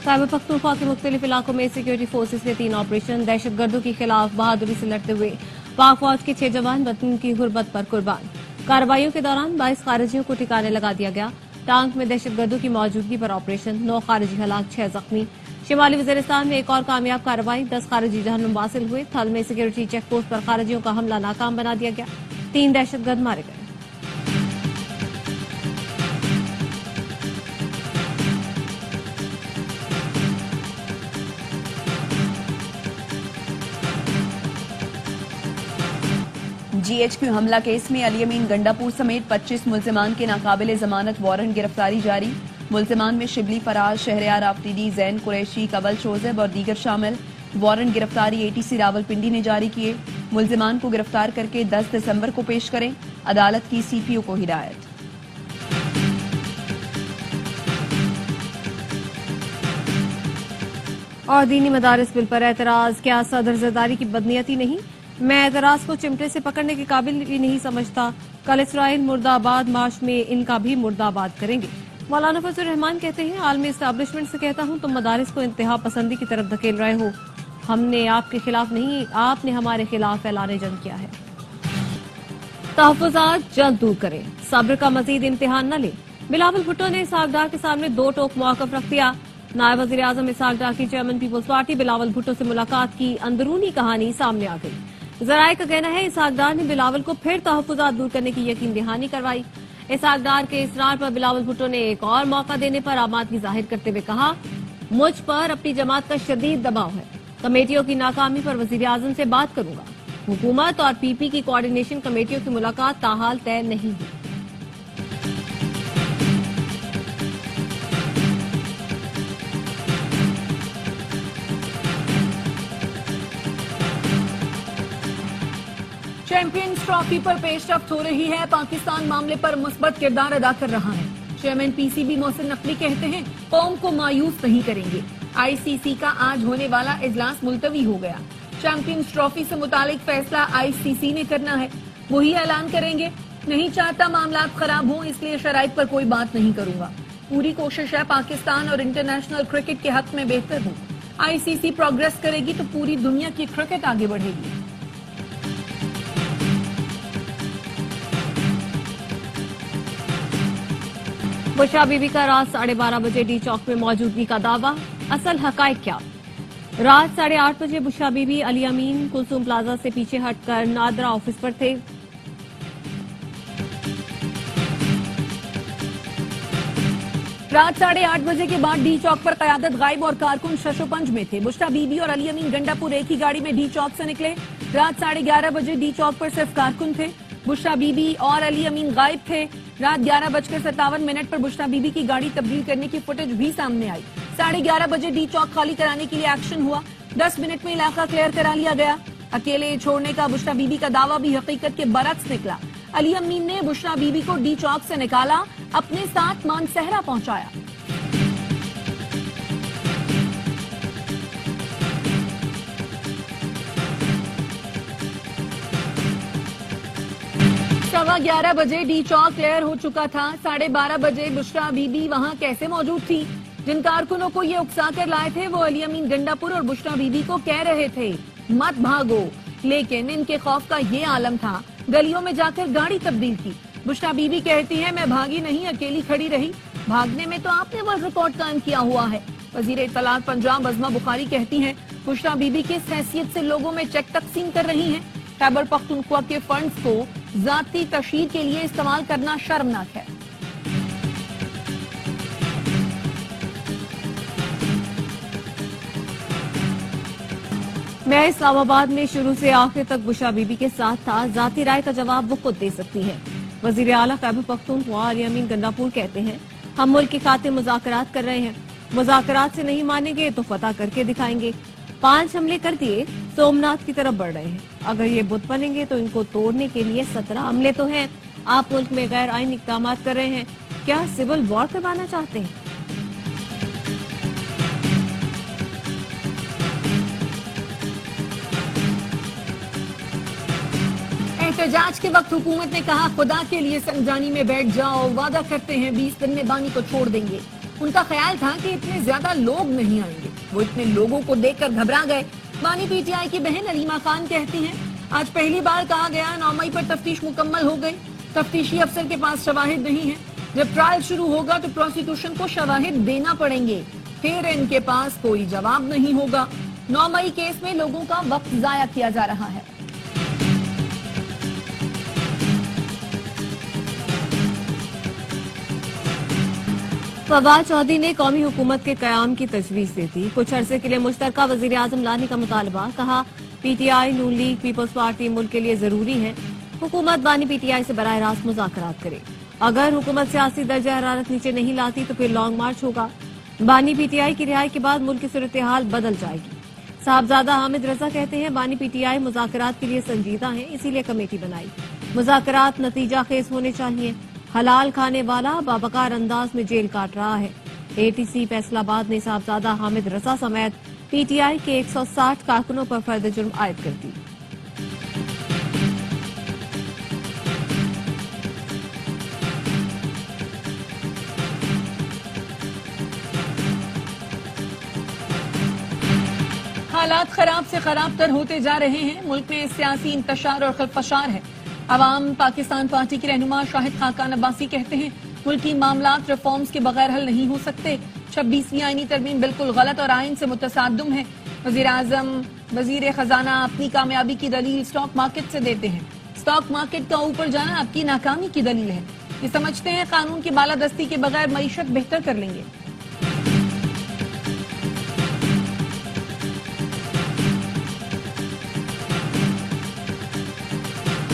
खैबर पख्तूनख्वा के मुख्तलिफ इलाकों में सिक्योरिटी फोर्सेज के 3 ऑपरेशन। दहशतगर्दों के खिलाफ बहादुरी से लड़ते हुए पाक फौज के 6 जवान वतन की गुर्बत पर कुर्बान। कार्रवाइयों के दौरान 22 खारिजियों को ठिकाने लगा दिया गया। टांग में दहशतगर्दों की मौजूदगी पर ऑपरेशन, 9 खारिजी हलाक, 6 जख्मी। शिमाली वजीरिस्तान में एक और कामयाब कार्रवाई, 10 खारिजी जहन्नुम हासिल हुए। थल में सिक्योरिटी चेक पोस्ट पर खारिजियों का हमला नाकाम बना दिया गया, 3 दहशतगर्द मारे गए। GHQ हमला केस में अली अमीन गंडापुर समेत 25 मुल्जिमान के नाकाबिले जमानत वारंट गिरफ्तारी जारी। मुल्जिमान में शिबली फराज, शहरयार आफरीदी, जैन कुरैशी, कवल शोजेब और दीगर शामिल। वारंट गिरफ्तारी ATC रावलपिंडी ने जारी किए। मुल्जिमान को गिरफ्तार करके 10 दिसंबर को पेश करें, अदालत की CPO को हिदायत। और दीनी मदारिस बिल पर एतराज, क्या सदर जरदारी की बदनीयती नहीं? मैं एतराज को चिमटे से पकड़ने के काबिल भी नहीं समझता। कल इसराइल मुर्दाबाद मार्च में इनका भी मुर्दाबाद करेंगे। मौलाना फजल रहमान कहते हैं, आलमी एस्टैब्लिशमेंट से कहता हूं, तुम मदारिस को इंतहा पसंदी की तरफ धकेल रहे हो। हमने आपके खिलाफ नहीं, आपने हमारे खिलाफ ऐलान जंग किया है। तहफ़्फ़ुज़ात जल्द दूर करें, सब्र का मजीद इम्तिहान न ले। बिलावल भुट्टो ने इसहाक डार के सामने 2 टोक मौक़िफ़ रख दिया। नायब वज़ीर आज़म इसहाक डार की चेयरमैन पीपल्स पार्टी बिलावल भुट्टो से मुलाकात की अंदरूनी कहानी सामने आ गई। जराए का कहना है, इसहाक डार ने बिलावल को फिर तहफ़्फ़ुज़ात दूर करने की यकीन दहानी करवाई। इसहाक डार के इसरार पर बिलावल भुट्टो ने एक और मौका देने पर आमादगी जाहिर करते हुए कहा, मुझ पर अपनी जमात का शदीद दबाव है। कमेटियों की नाकामी पर वज़ीर आज़म से बात करूंगा। हुकूमत और PP की कोऑर्डिनेशन कमेटियों की मुलाकात ताहाल तय नहीं हुई। चैंपियंस ट्रॉफी पर पेशरफ्त हो रही है। पाकिस्तान मामले पर मुस्बत किरदार अदा कर रहा है। चेयरमैन PCB मोहसिन नकवी कहते हैं, कौम को मायूस नहीं करेंगे। ICC का आज होने वाला इजलास मुलतवी हो गया। चैंपियंस ट्रॉफी से मुतालिक फैसला ICC ने करना है, वही ऐलान करेंगे। नहीं चाहता मामला खराब हो, इसलिए शराइत पर कोई बात नहीं करूंगा। पूरी कोशिश है पाकिस्तान और इंटरनेशनल क्रिकेट के हक में बेहतर हो। ICC प्रोग्रेस करेगी तो पूरी दुनिया की क्रिकेट आगे बढ़ेगी। बुशरा बीबी का रात 12:30 बजे D चौक में मौजूदगी का दावा, असल हकायक क्या? रात 8:30 बजे बुशरा बीबी अली अमीन कुलसुम प्लाजा से पीछे हटकर नादरा ऑफिस पर थे। रात 8:30 बजे के बाद D चौक पर कयादत गायब और कारकुन शशोपंज में थे। बुशरा बीबी और अली अमीन गंडापुर एक ही गाड़ी में D चौक से निकले। रात 11:30 बजे D चौक पर सिर्फ कारकुन थे। बुशरा बीबी और अली अमीन गायब थे। रात 11:57 पर बुशरा बीबी की गाड़ी तब्दील करने की फुटेज भी सामने आई। 11:30 बजे D चौक खाली कराने के लिए एक्शन हुआ। 10 मिनट में इलाका क्लियर करा लिया गया। अकेले छोड़ने का बुशरा बीबी का दावा भी हकीकत के बरक्स निकला। अली अमीन ने बुशरा बीबी को D चौक से निकाला, अपने साथ मानसहरा पहुंचाया। सवा 11 बजे D चौक क्लियर हो चुका था। 12:30 बजे बुशरा बीबी वहां कैसे मौजूद थी? जिन कारकुनों को ये उकसा कर लाए थे वो अली अमीन गंडापुर और बुशरा बीबी को कह रहे थे, मत भागो, लेकिन इनके खौफ का ये आलम था, गलियों में जाकर गाड़ी तब्दील की। बुशरा बीबी कहती है, मैं भागी नहीं, अकेली खड़ी रही। भागने में तो आपने वर्ल्ड रिकॉर्ड कायम किया हुआ है। वजीर इत्तलात पंजाब अज़मा बुखारी कहती हैं, बुशरा बीबी किस हैसियत से लोगों में चेक तकसीम कर रही हैं। खैबर पख्तूनख्वा के फंड्स को जाती तशहीर के लिए इस्तेमाल करना शर्मनाक है। मैं इस्लामाबाद में शुरू से आखिर तक बुशरा बीबी के साथ था। जाती राय का जवाब वो खुद दे सकती है। वजीर आला खैबर पख्तूनख्वा अली अमीन गंडापुर कहते हैं, हम मुल्क की खातिर मुज़ाकरात कर रहे हैं। मुज़ाकरात से नहीं मानेंगे तो फतह करके दिखाएंगे। 5 हमले कर दिए, सोमनाथ की तरफ बढ़ रहे हैं। अगर ये बुत बनेंगे तो इनको तोड़ने के लिए 17 हमले तो हैं। आप मुल्क में गैर आईनी इक़दाम कर रहे हैं। क्या सिविल वॉर करवाना चाहते हैं? احتجاج کے وقت حکومت نے کہا خدا کے لیے سنجانی میں بیٹھ جاؤ, وعدہ کرتے ہیں 20 دن میں بانی کو چھوڑ دیں گے. ان کا خیال تھا کہ اتنے زیادہ لوگ نہیں آئیں گے. وہ اتنے لوگوں کو دیکھ کر گھبرا گئے. بانی پی ٹی آئی کی بہن علیمہ خان کہتی ہیں آج پہلی بار کہا گیا 9 مئی پر تفتیش مکمل ہو گئی. تفتیشی افسر کے پاس شواہد نہیں ہیں. جب ٹرائل شروع ہوگا تو پروسیکیوشن کو شواہد دینا پڑیں گے, پھر ان کے پاس کوئی جواب نہیں ہوگا. 9 مئی کیس میں لوگوں کا وقت ضائع کیا جا رہا ہے. فواد چودھری نے قومی حکومت کے قیام کی تجویز دے دی. کچھ عرصے کے لیے مشترکہ وزیر اعظم لانے کا مطالبہ. کہا P T I Noon league peoples party ملک کے لیے ضروری ہے. حکومت بانی پی ٹی آئی سے براہ راست مذاکرات کرے. اگر حکومت سیاسی درجہ حرارت نیچے نہیں لاتی تو پھر لانگ مارچ ہوگا. بانی پی ٹی آئی کی رہائی کے بعد ملک کی صورتحال بدل جائے گی. صاحبزادہ حامد رضا کہتے ہیں بانی پی ٹی آئی مذاکرات کے لیے سنجیدہ ہیں, اسی لیے کمیٹی بنائی. مذاکرات نتیجہ خیز ہونے چاہیے. حلال کھانے والا بابکار انداز میں جیل کاٹ رہا ہے. اے ٹی سی فیصل آباد نے صاحبزادہ حامد رضا سمیت پی ٹی آئی کے 160 کارکنوں پر فرد جرم عائد کر دی. حالات خراب سے خراب تر ہوتے جا رہے ہیں. ملک میں سیاسی انتشار اور خلفشار ہے. عوام پاکستان پارٹی کے رہنما شاہد خاقان عباسی کہتے ہیں ملکی معاملات ریفارمز کے بغیر حل نہیں ہو سکتے. 26ویں آئینی ترمیم بالکل غلط اور آئین سے متصادم ہے. وزیر اعظم وزیر خزانہ اپنی کامیابی کی دلیل اسٹاک مارکیٹ سے دیتے ہیں. اسٹاک مارکیٹ کا اوپر جانا آپ کی ناکامی کی دلیل ہے. یہ سمجھتے ہیں قانون کی بالادستی کے بغیر معیشت بہتر کر لیں گے.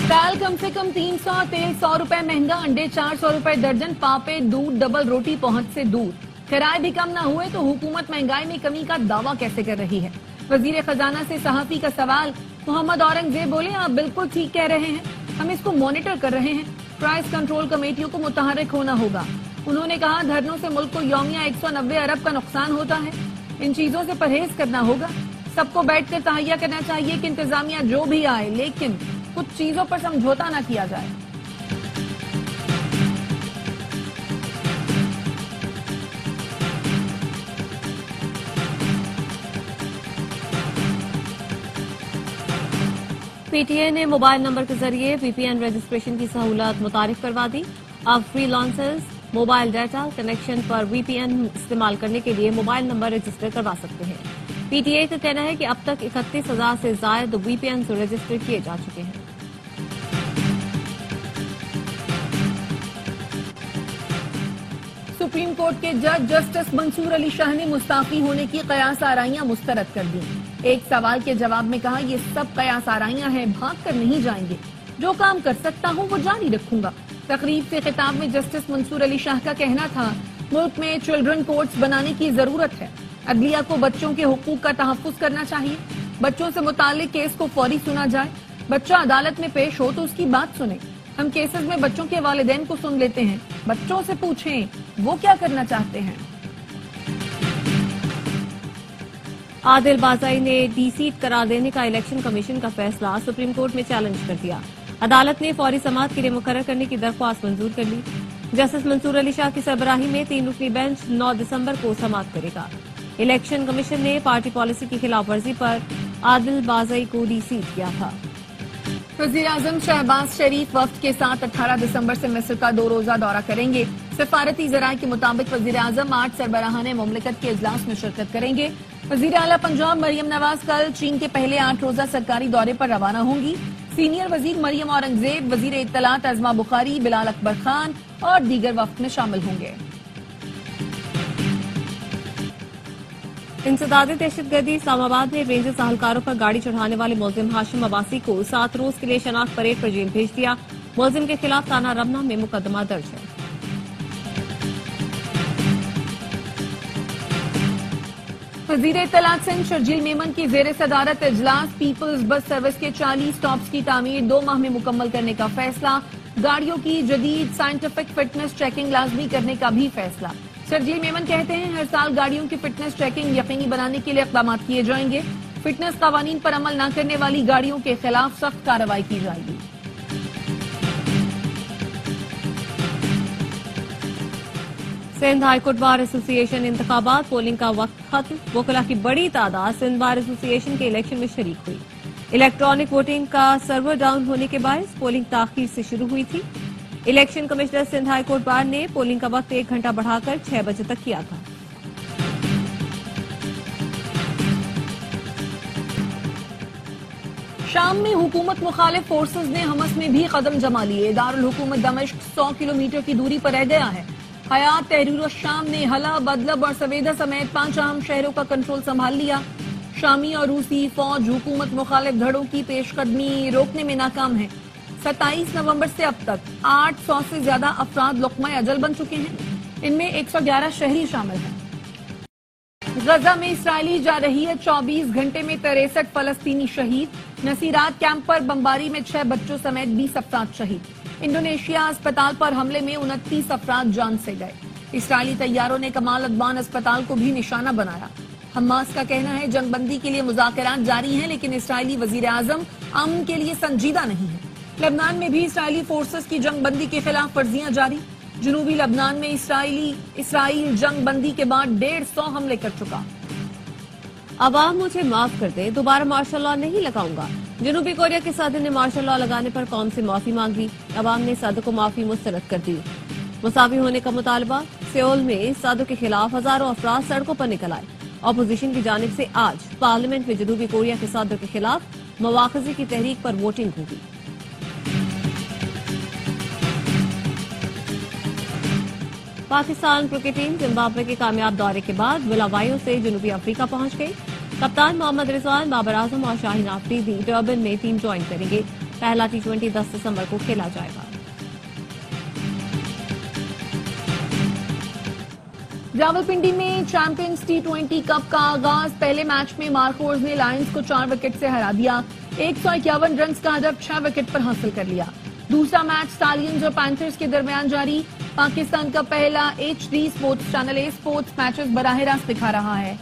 دال کم سے کم 300, تیل 100 روپے مہنگا, انڈے 400 روپے درجن, پاپے دودھ ڈبل, روٹی پہنچ سے دور. کرائے بھی کم نہ ہوئے تو حکومت مہنگائی میں کمی کا دعویٰ کیسے کر رہی ہے؟ وزیر خزانہ سے صحافی کا سوال. محمد اورنگزیب بولے آپ بالکل ٹھیک کہہ رہے ہیں, ہم اس کو مانیٹر کر رہے ہیں. پرائس کنٹرول کمیٹیوں کو متحرک ہونا ہوگا. انہوں نے کہا دھرنوں سے ملک کو یومیہ 190 ارب کا نقصان ہوتا ہے. ان چیزوں سے پرہیز کرنا ہوگا. سب کو بیٹھ کر تہیہ کرنا چاہیے کہ انتظامیہ جو بھی آئے لیکن کچھ چیزوں پر سمجھوتا نہ کیا جائے. پی ٹی اے نے موبائل نمبر کے ذریعے وی پی این رجسٹریشن کی سہولت متعارف کروا دی. اب freelancers mobile data connection پر وی پی این استعمال کرنے کے لیے موبائل نمبر رجسٹر کروا سکتے ہیں. پی ٹی اے کا کہنا ہے کہ اب تک 31,000 سے زائد وی پی این رجسٹر کیے جا چکے ہیں. سپریم کورٹ کے جج جسٹس منصور علی شاہ نے مستعفی ہونے کی قیاس آرائیاں مسترد کر دی. ایک سوال کے جواب میں کہا یہ سب قیاس آرائیاں ہیں, بھاگ کر نہیں جائیں گے. جو کام کر سکتا ہوں وہ جاری رکھوں گا. تقریب سے خطاب میں جسٹس منصور علی شاہ کا کہنا تھا ملک میں چلڈرن کورٹس بنانے کی ضرورت ہے. عدلیہ کو بچوں کے حقوق کا تحفظ کرنا چاہیے. بچوں سے متعلق کیس کو فوری سنا جائے. بچہ عدالت میں پیش ہو تو اس کی بات سنیں. ہم کیسز میں بچوں کے والدین کو سن لیتے ہیں. بچوں سے پوچھیں وہ کیا کرنا چاہتے ہیں. عادل بازائی نے ڈی سیٹ قرار دینے کا الیکشن کمیشن کا فیصلہ سپریم کورٹ میں چیلنج کر دیا. عدالت نے فوری سماعت کے لیے مقرر کرنے کی درخواست منظور کر لی. جسٹس منصور علی شاہ کی سربراہی میں 3 رکنی بینچ 9 دسمبر کو سماعت کرے گا. الیکشن کمیشن نے پارٹی پالیسی کی خلاف ورزی پر عادل بازائی کو ڈی سیٹ کیا تھا. وزیر اعظم شہباز شریف وفد کے ساتھ 18 دسمبر سے مصر کا 2 روزہ دورہ کریں گے. سفارتی ذرائع کے مطابق وزیر اعظم 8 سربراہان مملکت کے اجلاس میں شرکت کریں گے. وزیر اعلیٰ پنجاب مریم نواز کل چین کے پہلے 8 روزہ سرکاری دورے پر روانہ ہوں گی. سینئر وزیر مریم اورنگزیب, وزیر اطلاعات ازما بخاری, بلال اکبر خان اور دیگر وفد میں شامل ہوں گے. انسداد دہشت گردی اسلام آباد میں رینجرز اہلکاروں پر گاڑی چڑھانے والے ملزم ہاشم عباسی کو 7 روز کے لیے شناخت پریڈ پر جیل بھیج دیا. ملزم کے خلاف تھانہ رمنا میں مقدمہ درج ہے. وزیر اطلاعات سندھ شرجیل میمن کی زیر صدارت اجلاس. پیپلز بس سروس کے 40 سٹاپس کی تعمیر 2 ماہ میں مکمل کرنے کا فیصلہ. گاڑیوں کی جدید سائنٹیفک فٹنس چیکنگ لازمی کرنے کا بھی فیصلہ. شرجیل میمن کہتے ہیں ہر سال گاڑیوں کی فٹنس چیکنگ یقینی بنانے کے لیے اقدامات کیے جائیں گے. فٹنس قوانین پر عمل نہ کرنے والی گاڑیوں کے خلاف سخت کارروائی کی جائے گی. सिंध हाईकोर्ट बार एसोसिएशन इंतखाबात, पोलिंग का वक्त खत्म। वकला की बड़ी तादाद सिंध बार एसोसिएशन के इलेक्शन में शरीक हुई। इलेक्ट्रॉनिक वोटिंग का सर्वर डाउन होने के बायस पोलिंग ताखीर से शुरू हुई थी। Election commissioner Sindh high court bar ने पोलिंग का वक्त 1 घंटा बढ़ाकर 6 बजे तक किया था। शाम में हुकूमत मुखालिफ फोर्सेज ने हमस में भी कदम जमा लिए। दारुल हुकूमत दमिश्क 100 किलोमीटर की दूरी पर रह गया है। हयात तहरीर शाम ने हला, बदलब और सवेदा समेत 5 अहम शहरों का कंट्रोल संभाल लिया। शामी और रूसी फौज हुकूमत मुखालिफ धड़ों की पेशकदमी रोकने में नाकाम है। 27 नवंबर से अब तक 800 से ज्यादा अफराद लुक़्मा अजल बन चुके हैं। इनमें 111 शहरी शामिल हैं। गजा में इसराइली जा रही है 24 घंटे में 63 फलस्तीनी शहीद। नसीरात कैंप पर बमबारी में 6 बच्चों समेत 20 अफराद शहीद। इंडोनेशिया अस्पताल पर हमले में 29 अफराद जान से गए। इसराइली तैयारों ने कमाल अदवान अस्पताल को भी निशाना बनाया। हमास का कहना है जंगबंदी के लिए मुज़ाकरात जारी हैं, लेकिन इसराइली वजीर आजम अमन के लिए संजीदा नहीं है। लेबनान में भी इसराइली फोर्सेस की जंगबंदी के खिलाफ वर्जियां जारी। जनूबी लेबनान में इसराइल जंगबंदी के बाद 150 हमले कर चुका। अवाम मुझे माफ कर दे, दोबारा मार्शल लॉ नहीं लगाऊंगा। जनूबी कोरिया के सदर ने मार्शल लॉ लगाने पर कौम से माफी मांगी। अवाम ने सदर को माफी मुस्तरद कर दी। मुसावी होने का मुतालबा। सियोल में सदर के खिलाफ हजारों अफराद सड़कों पर निकल आए। अपोजिशन की जानिब से आज पार्लियामेंट में जनूबी कोरिया के सदर के खिलाफ मवाख़ज़े की तहरीक पर वोटिंग होगी। पाकिस्तान क्रिकेट टीम जिम्बाब्वे के कामयाब दौरे के बाद बुलावायों से जनूबी अफ्रीका पहुंच गई। कप्तान मोहम्मद रिजवान, बाबर आजम और शाहीन आफरीदी डर्बन में टीम ज्वाइन करेंगे। पहला T20 10 दिसंबर को खेला जाएगा। रावलपिंडी में चैंपियंस T20 कप का आगाज। पहले मैच में मार्कोर्स ने लायंस को 4 विकेट से हरा दिया। 151 रन का हदफ 6 विकेट पर हासिल कर लिया। दूसरा मैच स्टालियंस और पैंथर्स के दरमियान जारी। पाकिस्तान का पहला HD sports channel A sports matches बराह रास्त दिखा रहा है।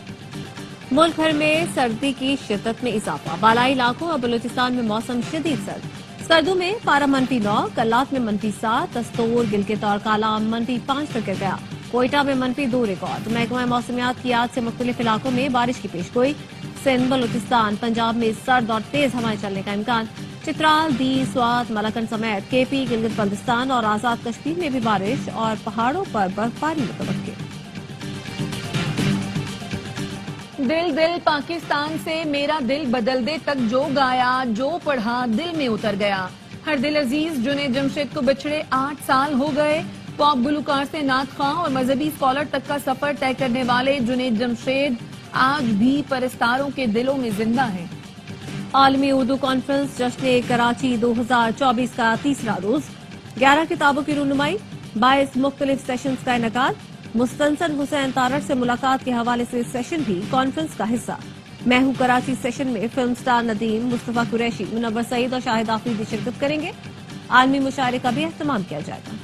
मुल्क भर में सर्दी की शिद्दत में इजाफा। बालाई इलाकों और बलूचिस्तान में मौसम शदीद सर्द। स्कर्दू में पारा -9, कल्लात में -7, दस्तूर, गिलगित और कालाम -5 तक गिर गया। कोयटा में -2 रिकॉर्ड। महकमा मौसमियात की आज से मुख्तलिफ इलाकों में बारिश की पेशगोई। सिंध, बलूचिस्तान, पंजाब में सर्द और तेज हवाएं चलने का इम्कान। चित्राल, दी, स्वात, मलकन समेत KP, गिलगित बल्तिस्तान और आजाद कश्मीर में भी बारिश और पहाड़ों पर बर्फबारी मुतवक्किल। दिल दिल पाकिस्तान से मेरा दिल बदल दे तक जो गाया, जो पढ़ा दिल में उतर गया। हर दिल अजीज जुनैद जमशेद को बिछड़े 8 साल हो गए। पॉप गुलकार से नात खां और मजहबी स्कॉलर तक का सफर तय करने वाले जुनैद जमशेद आज भी परस्तारों के दिलों में जिंदा हैं। आलमी उर्दू कॉन्फ्रेंस जश्न कराची 2024 का तीसरा रोज। 11 किताबों की रूनुमाई, 22 मुख्तलिफ सेशंस का इनकाद। मुस्तंसन हुसैन तारड़ से मुलाकात के हवाले से सेशन भी कॉन्फ्रेंस का हिस्सा। मैं हूं कराची सेशन में फिल्म स्टार नदीम, मुस्तफा कुरैशी, मुनव्वर सईद और शाहिद आफरीदी शिरकत करेंगे। आलमी मुशायरे का भी एहतमाम किया जाएगा।